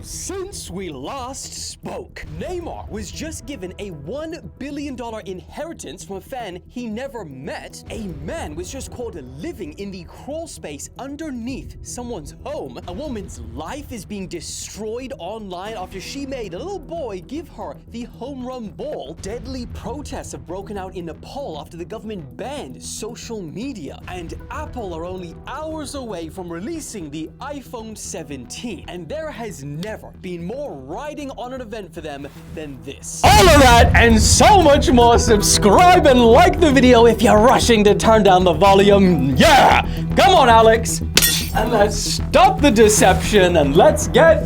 Since we last spoke, Neymar was just given a $1 billion inheritance from a fan he never met. A man was just caught living in the crawl space underneath someone's home. A woman's life is being destroyed online after she made a little boy give her the home run ball. Deadly protests have broken out in Nepal after the government banned social media. And Apple are only hours away from releasing the iPhone 17. And there has never been more riding on an event for them than this. All of that and so much more. Subscribe and like the video if you're rushing to turn down the volume. Yeah! Come on, Alex! And let's stop the deception and let's get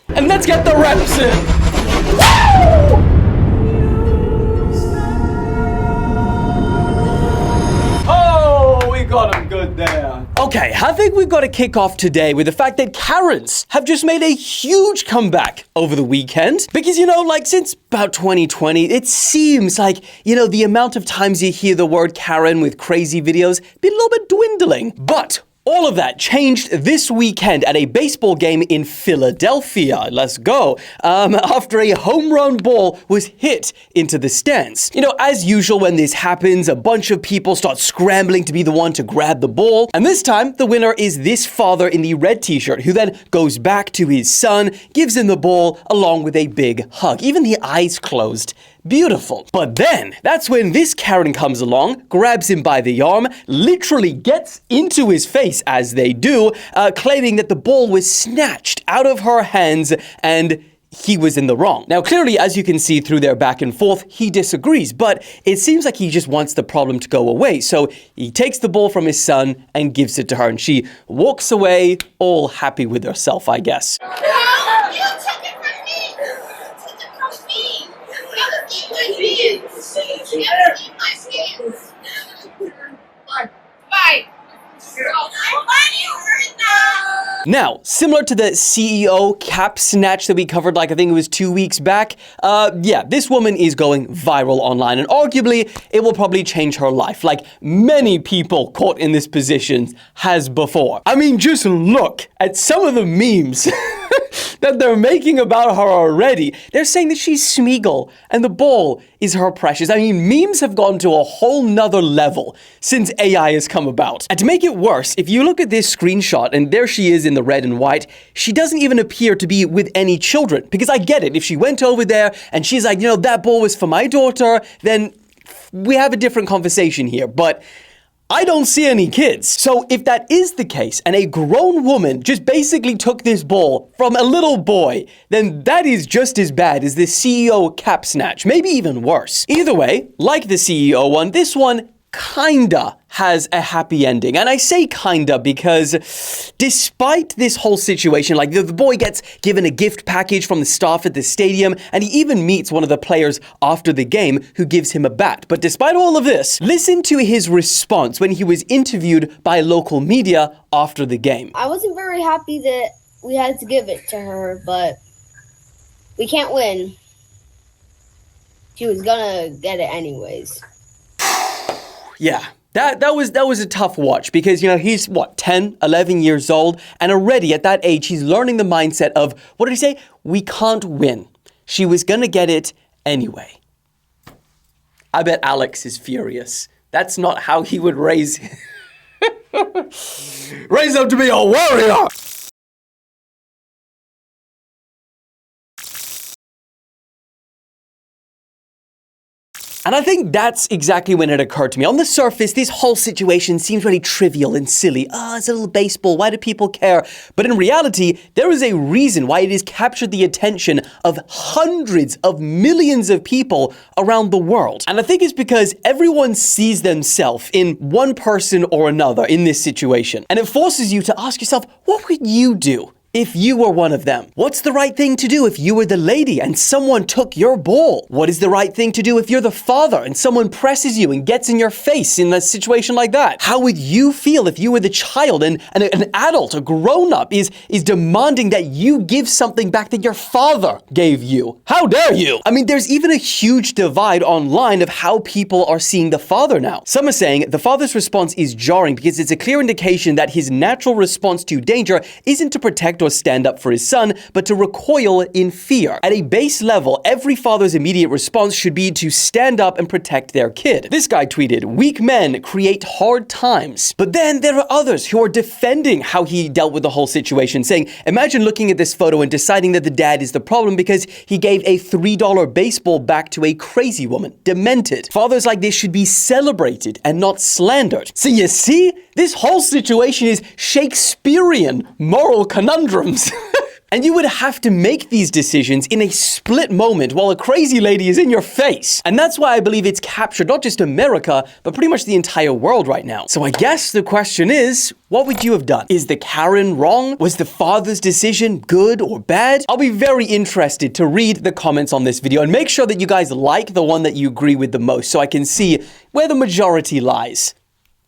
the reps in. Woo! Got him good there. Okay, I think we've got to kick off today with the fact that Karens have just made a huge comeback over the weekend. Because, since about 2020, it seems like, the amount of times you hear the word Karen with crazy videos been a little bit dwindling. But all of that changed this weekend at a baseball game in Philadelphia. Let's go. After a home run ball was hit into the stands. As usual when this happens, a bunch of people start scrambling to be the one to grab the ball. And this time, the winner is this father in the red t-shirt who then goes back to his son, gives him the ball along with a big hug. Even the eyes closed. Beautiful. But then, that's when this Karen comes along, grabs him by the arm, literally gets into his face as they do, claiming that the ball was snatched out of her hands and he was in the wrong. Now, clearly, as you can see through their back and forth, he disagrees, but it seems like he just wants the problem to go away. So he takes the ball from his son and gives it to her, and she walks away all happy with herself, I guess. No, you took it from me! You took it from me! Never eat my hands! Never eat my hands! Bye! Why do you hurt now? Now, similar to the CEO cap snatch that we covered, I think it was 2 weeks back, this woman is going viral online, and arguably, it will probably change her life, like many people caught in this position has before. I mean, just look at some of the memes that they're making about her already. They're saying that she's Smeagol and the ball is her precious. I mean, memes have gone to a whole nother level since AI has come about. And to make it worse, if you look at this screenshot and there she is in the red and white, she doesn't even appear to be with any children. Because I get it, if she went over there and she's like, that ball was for my daughter, then we have a different conversation here. But I don't see any kids. So if that is the case, and a grown woman just basically took this ball from a little boy, then that is just as bad as the CEO cap snatch, maybe even worse. Either way, like the CEO one, this one kinda has a happy ending. And I say kinda because despite this whole situation, the boy gets given a gift package from the staff at the stadium, and he even meets one of the players after the game who gives him a bat. But despite all of this, listen to his response when he was interviewed by local media after the game. I wasn't very happy that we had to give it to her, but we can't win. She was gonna get it anyways. Yeah, that was a tough watch because, he's, 10, 11 years old, and already at that age, he's learning the mindset of, what did he say? We can't win. She was gonna get it anyway. I bet Alex is furious. That's not how he would raise up to be a warrior! And I think that's exactly when it occurred to me. On the surface, this whole situation seems really trivial and silly. It's a little baseball. Why do people care? But in reality, there is a reason why it has captured the attention of hundreds of millions of people around the world. And I think it's because everyone sees themselves in one person or another in this situation. And it forces you to ask yourself, what would you do if you were one of them? What's the right thing to do if you were the lady and someone took your ball? What is the right thing to do if you're the father and someone presses you and gets in your face in a situation like that? How would you feel if you were the child and an adult, a grown-up, is demanding that you give something back that your father gave you? How dare you? I mean, there's even a huge divide online of how people are seeing the father now. Some are saying the father's response is jarring because it's a clear indication that his natural response to danger isn't to protect or or stand up for his son, but to recoil in fear. At a base level, every father's immediate response should be to stand up and protect their kid. This guy tweeted, "Weak men create hard times." But then there are others who are defending how he dealt with the whole situation, saying, imagine looking at this photo and deciding that the dad is the problem because he gave a $3 baseball back to a crazy woman. Demented. Fathers like this should be celebrated and not slandered. So you see, this whole situation is Shakespearean moral conundrums. And you would have to make these decisions in a split moment while a crazy lady is in your face. And that's why I believe it's captured not just America, but pretty much the entire world right now. So I guess the question is, what would you have done? Is the Karen wrong? Was the father's decision good or bad? I'll be very interested to read the comments on this video and make sure that you guys like the one that you agree with the most so I can see where the majority lies.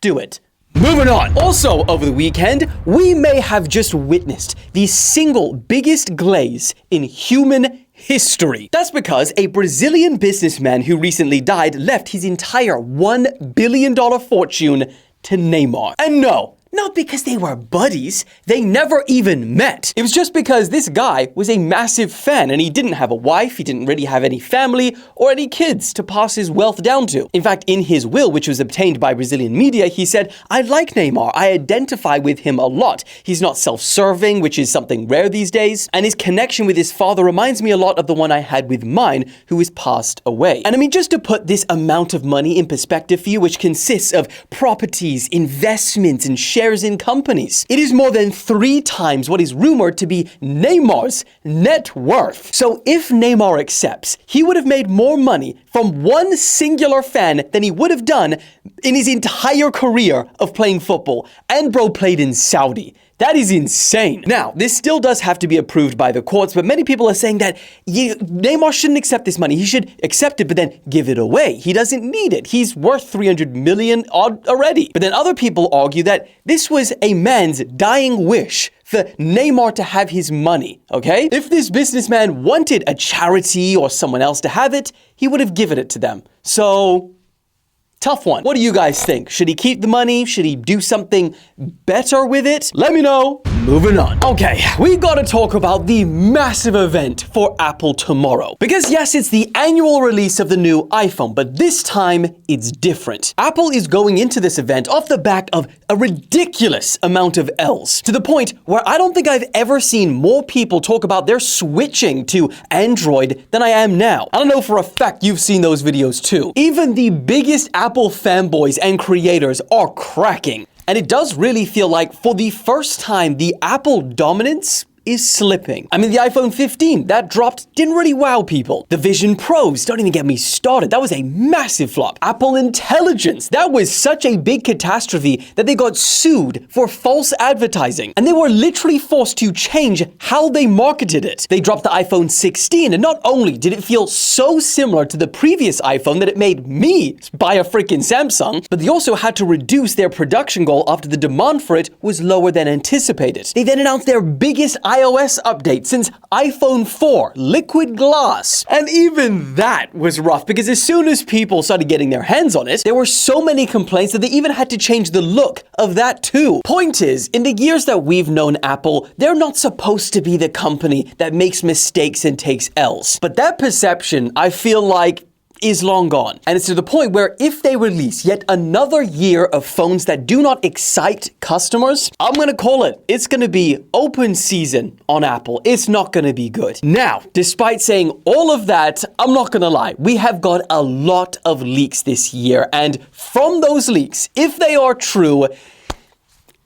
Do it. Moving on. Also, over the weekend, we may have just witnessed the single biggest glaze in human history. That's because a Brazilian businessman who recently died left his entire $1 billion fortune to Neymar. And no, not because they were buddies. They never even met. It was just because this guy was a massive fan and he didn't have a wife, he didn't really have any family or any kids to pass his wealth down to. In fact, in his will, which was obtained by Brazilian media, he said, "I like Neymar. I identify with him a lot. He's not self-serving, which is something rare these days. And his connection with his father reminds me a lot of the one I had with mine, who has passed away." And I mean, just to put this amount of money in perspective for you, which consists of properties, investments, and shares in companies, it is more than 3 times what is rumored to be Neymar's net worth. So if Neymar accepts, he would have made more money from one singular fan than he would have done in his entire career of playing football. And bro played in Saudi. That is insane. Now, this still does have to be approved by the courts, but many people are saying that Neymar shouldn't accept this money. He should accept it, but then give it away. He doesn't need it. He's worth 300 million odd already. But then other people argue that this was a man's dying wish for Neymar to have his money, okay? If this businessman wanted a charity or someone else to have it, he would have given it to them. So, tough one. What do you guys think? Should he keep the money? Should he do something better with it? Let me know. Moving on. Okay, we gotta talk about the massive event for Apple tomorrow. Because yes, it's the annual release of the new iPhone, but this time it's different. Apple is going into this event off the back of a ridiculous amount of L's, to the point where I don't think I've ever seen more people talk about their switching to Android than I am now. I don't know for a fact you've seen those videos too. Even the biggest Apple fanboys and creators are cracking. And it does really feel like, for the first time, the Apple dominance is slipping. I mean, the iPhone 15, that dropped, didn't really wow people. The Vision Pros, don't even get me started. That was a massive flop. Apple Intelligence, that was such a big catastrophe that they got sued for false advertising. And they were literally forced to change how they marketed it. They dropped the iPhone 16, and not only did it feel so similar to the previous iPhone that it made me buy a freaking Samsung, but they also had to reduce their production goal after the demand for it was lower than anticipated. They then announced their biggest iOS update since iPhone 4, Liquid Glass. And even that was rough because as soon as people started getting their hands on it, there were so many complaints that they even had to change the look of that too. Point is, in the years that we've known Apple, they're not supposed to be the company that makes mistakes and takes L's. But that perception, I feel like, is long gone. And it's to the point where if they release yet another year of phones that do not excite customers, I'm gonna call it. It's gonna be open season on Apple. It's not gonna be good. Now, despite saying all of that, I'm not gonna lie. We have got a lot of leaks this year. And from those leaks, if they are true,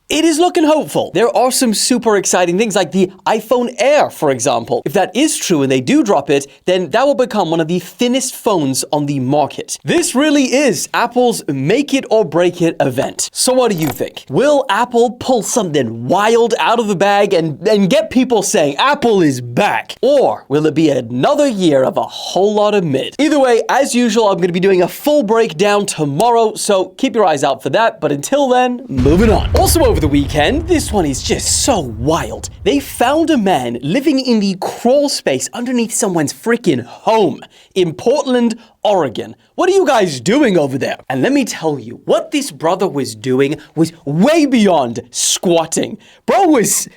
it is looking hopeful. There are some super exciting things like the iPhone Air, for example. If that is true and they do drop it, then that will become one of the thinnest phones on the market. This really is Apple's make it or break it event. So what do you think? Will Apple pull something wild out of the bag and get people saying Apple is back? Or will it be another year of a whole lot of mid? Either way, as usual, I'm going to be doing a full breakdown tomorrow, so keep your eyes out for that. But until then, moving on. Also over the weekend, this one is just so wild. They found a man living in the crawl space underneath someone's freaking home in Portland, Oregon. What are you guys doing over there? And let me tell you, what this brother was doing was way beyond squatting. Bro was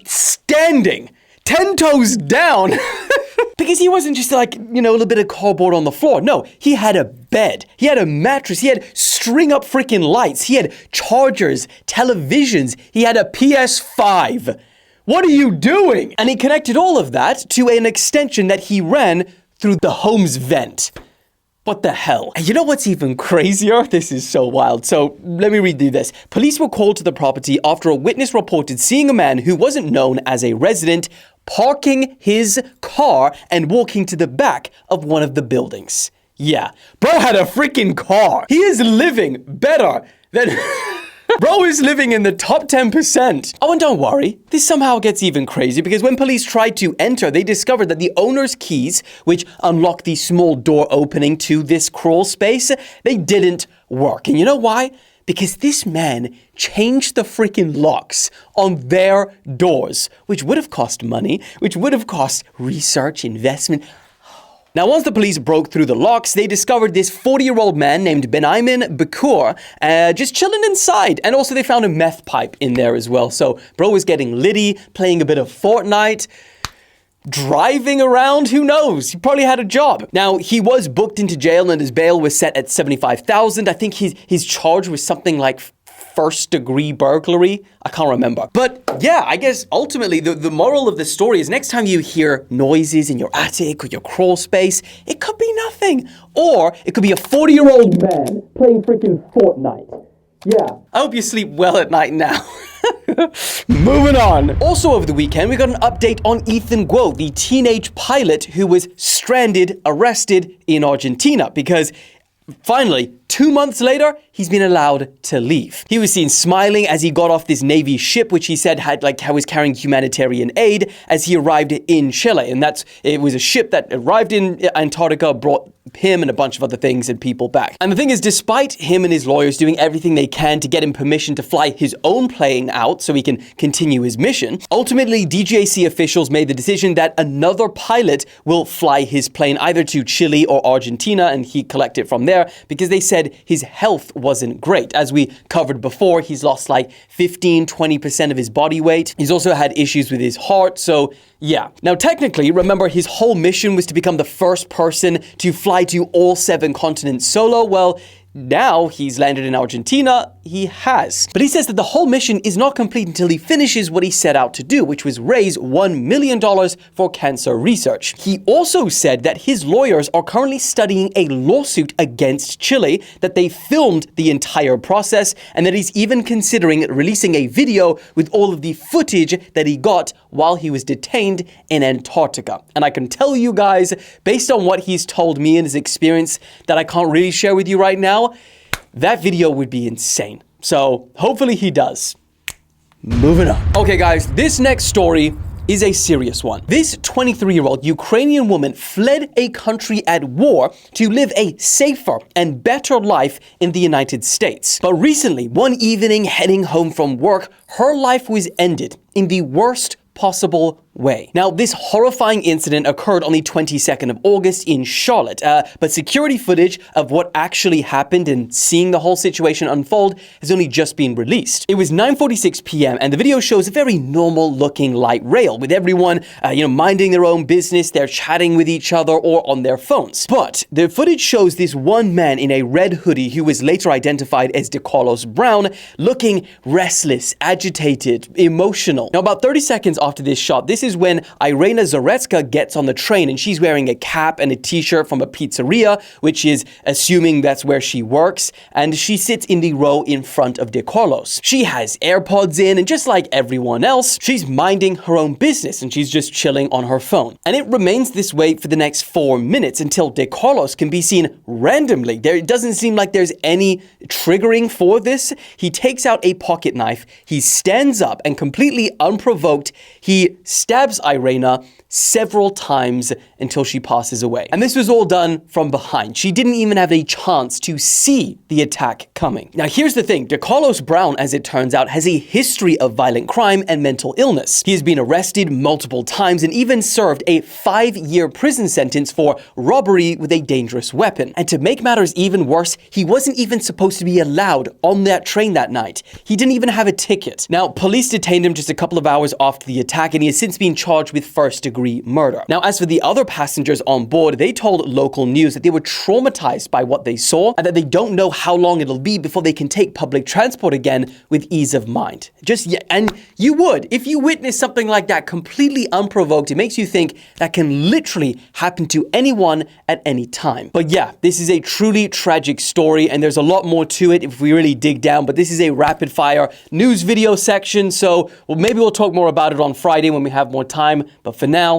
standing, 10 toes down. Because he wasn't just like, a little bit of cardboard on the floor. No, he had a bed. He had a mattress. He had string up freaking lights. He had chargers, televisions. He had a PS5. What are you doing? And he connected all of that to an extension that he ran through the home's vent. What the hell? And you know what's even crazier? This is so wild. So let me read you this. Police were called to the property after a witness reported seeing a man who wasn't known as a resident parking his car and walking to the back of one of the buildings. Yeah, bro had a freaking car. He is living better than... Bro is living in the top 10%. Oh, and don't worry, this somehow gets even crazy because when police tried to enter, they discovered that the owner's keys, which unlock the small door opening to this crawl space, they didn't work. And you know why? Because this man changed the freaking locks on their doors, which would have cost money, which would have cost research, investment. Now, once the police broke through the locks, they discovered this 40-year-old man named Benaimin Bakur just chilling inside. And also they found a meth pipe in there as well. So bro was getting litty, playing a bit of FORNITE, driving around, who knows? He probably had a job. Now, he was booked into jail and his bail was set at $75,000. I think his charge was something like first-degree burglary. I can't remember. But yeah, I guess ultimately the moral of the story is next time you hear noises in your attic or your crawl space, it could be nothing. Or it could be a 40-year-old man playing freaking Fortnite. Yeah. I hope you sleep well at night now. Moving on. Also over the weekend, we got an update on Ethan Guo, the teenage pilot who was stranded, arrested in Argentina because finally, 2 months later, he's been allowed to leave. He was seen smiling as he got off this Navy ship, which he said was carrying humanitarian aid as he arrived in Chile. And it was a ship that arrived in Antarctica, brought him and a bunch of other things and people back. And the thing is, despite him and his lawyers doing everything they can to get him permission to fly his own plane out so he can continue his mission, ultimately DGAC officials made the decision that another pilot will fly his plane either to Chile or Argentina and he collect it from there because they said his health wasn't great. As we covered before, he's lost like 15-20% of his body weight. He's also had issues with his heart, so yeah. Now technically, remember his whole mission was to become the first person to fly to all 7 continents solo. Well, now he's landed in Argentina, he has. But he says that the whole mission is not complete until he finishes what he set out to do, which was raise $1 million for cancer research. He also said that his lawyers are currently studying a lawsuit against Chile, that they filmed the entire process, and that he's even considering releasing a video with all of the footage that he got while he was detained in Antarctica. And I can tell you guys, based on what he's told me and his experience that I can't really share with you right now, that video would be insane. So hopefully he does. Moving on. Okay guys, this next story is a serious one. This 23-year-old Ukrainian woman fled a country at war to live a safer and better life in the United States. But recently, one evening heading home from work, her life was ended in the worst possible way. Now, this horrifying incident occurred on the 22nd of August in Charlotte, but security footage of what actually happened and seeing the whole situation unfold has only just been released. It was 9:46 p.m. and the video shows a very normal looking light rail with everyone, minding their own business. They're chatting with each other or on their phones. But the footage shows this one man in a red hoodie who was later identified as DeCarlos Brown, looking restless, agitated, emotional. Now, about 30 seconds after this shot, this is when IRYNA ZARUTSKA gets on the train and she's wearing a cap and a t-shirt from a pizzeria, which is assuming that's where she works, and she sits in the row in front of DeCarlos. She has AirPods in, and just like everyone else, she's minding her own business and she's just chilling on her phone. And it remains this way for the next 4 minutes until DeCarlos can be seen randomly. It doesn't seem like there's any triggering for this. He takes out a pocket knife, he stands up, and completely unprovoked, he stabs stabs IRYNA several times until she passes away. And this was all done from behind. She didn't even have a chance to see the attack coming. Now, here's the thing. DeCarlos Brown, as it turns out, has a history of violent crime and mental illness. He has been arrested multiple times and even served a 5-year prison sentence for robbery with a dangerous weapon. And to make matters even worse, he wasn't even supposed to be allowed on that train that night. He didn't even have a ticket. Now, police detained him just a couple of hours after the attack, and he has since been charged with first-degree murder. Now, as for the other passengers on board, they told local news that they were traumatized by what they saw and that they don't know how long it'll be before they can take public transport again with ease of mind. And you would. If you witness something like that completely unprovoked, it makes you think that can literally happen to anyone at any time. But yeah, this is a truly tragic story, and there's a lot more to it if we really dig down, but this is a rapid fire news video section, so maybe we'll talk more about it on Friday when we have more time, but for now,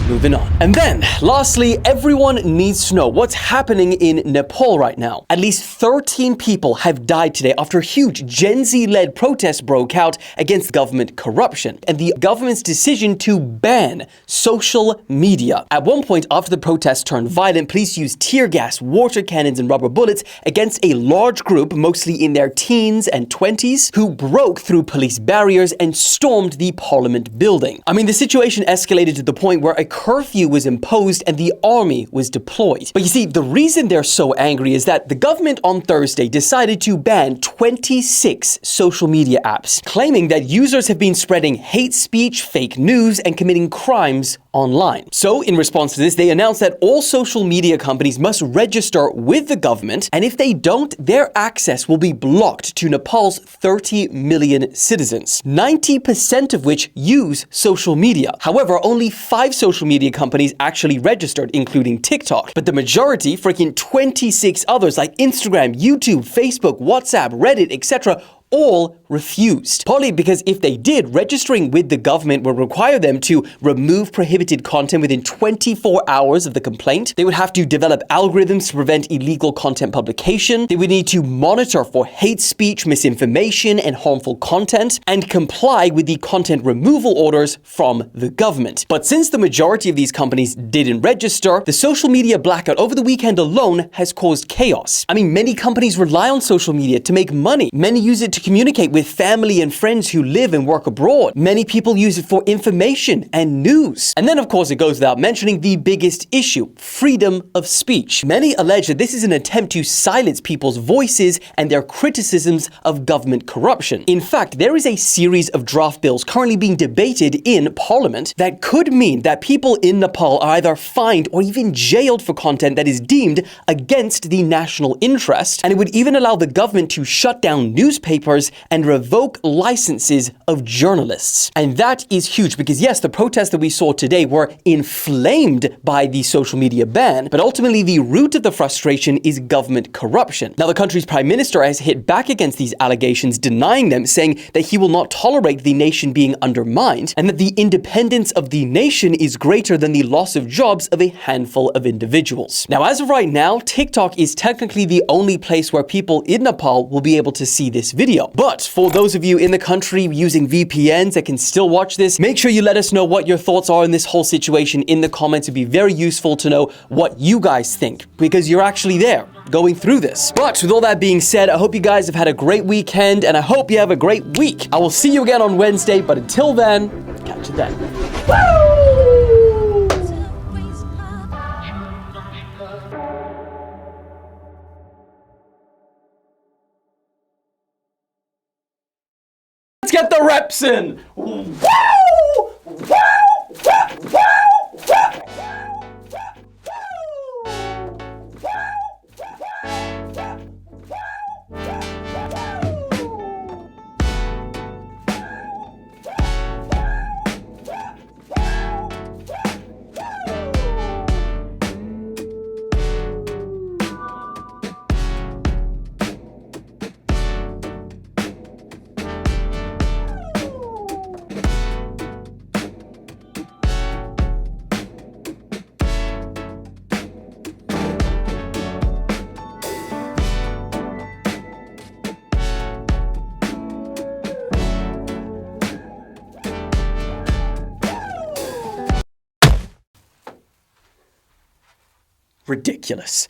moving on. And then, lastly, everyone needs to know what's happening in Nepal right now. At least 13 people have died today after huge Gen Z-led protests broke out against government corruption and the government's decision to ban social media. At one point, after the protests turned violent, police used tear gas, water cannons, and rubber bullets against a large group, mostly in their teens and 20s, who broke through police barriers and stormed the parliament building. I mean, the situation escalated to the point where a curfew was imposed and the army was deployed. But you see, the reason they're so angry is that the government on Thursday decided to ban 26 social media apps, claiming that users have been spreading hate speech, fake news, and committing crimes online. So, in response to this, they announced that all social media companies must register with the government, and if they don't, their access will be blocked to Nepal's 30 million citizens, 90% of which use social media. However, only 5 social media companies actually registered, including TikTok. But the majority, freaking 26 others like Instagram, YouTube, Facebook, WhatsApp, Reddit, etc., all refused. Partly because if they did, registering with the government would require them to remove prohibited content within 24 hours of the complaint. They would have to develop algorithms to prevent illegal content publication. They would need to monitor for hate speech, misinformation, and harmful content, and comply with the content removal orders from the government. But since the majority of these companies didn't register, the social media blackout over the weekend alone has caused chaos. I mean, many companies rely on social media to make money. Many use it to communicate with family and friends who live and work abroad. Many people use it for information and news. And then, of course, it goes without mentioning the biggest issue, freedom of speech. Many allege that this is an attempt to silence people's voices and their criticisms of government corruption. In fact, there is a series of draft bills currently being debated in Parliament that could mean that people in Nepal are either fined or even jailed for content that is deemed against the national interest, and it would even allow the government to shut down newspapers and revoke licenses of journalists. And that is huge because yes, the protests that we saw today were inflamed by the social media ban, but ultimately the root of the frustration is government corruption. Now, the country's prime minister has hit back against these allegations, denying them, saying that he will not tolerate the nation being undermined and that the independence of the nation is greater than the loss of jobs of a handful of individuals. Now, as of right now, TikTok is technically the only place where people in Nepal will be able to see this video. But for those of you in the country using VPNs that can still watch this, make sure you let us know what your thoughts are in this whole situation in the comments. It'd be very useful to know what you guys think because you're actually there going through this. But with all that being said, I hope you guys have had a great weekend and I hope you have a great week. I will see you again on Wednesday, but until then, catch you then. Woo! Let's get the reps in. Woo! Woo! Woo! Woo! Ridiculous.